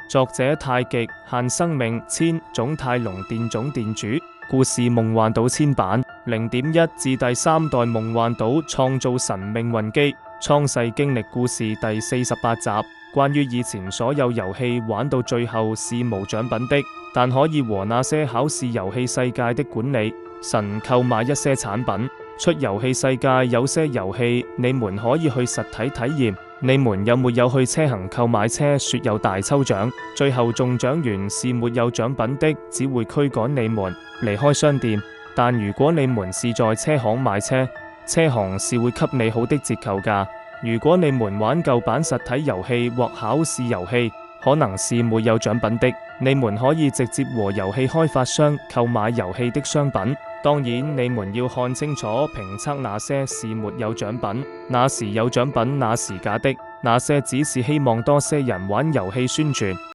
作者太極限生命千總泰龍店總店主。故事夢幻島千版0.1至第3代夢幻島創造神命運機創世經歷故事第48集。關於以前所有遊戲玩到最後是無獎品的，但可以和那些考試遊戲世界的管理神購買一些產品。出遊戲世界有些遊戲你們可以去實體體驗。你們有沒有去車行購買車說有大抽獎，最後中獎員是沒有獎品的，只會驅趕你們離開商店。但如果你們是在車行買車，車行是會給你好的折扣價。如果你們玩舊版實體遊戲或考試遊戲，可能是沒有獎品的，你們可以直接和遊戲開發商購買遊戲的商品。當然你們要看清楚評測那些是沒有獎品，那時有獎品那是假的，那些只是希望多些人玩遊戲宣傳。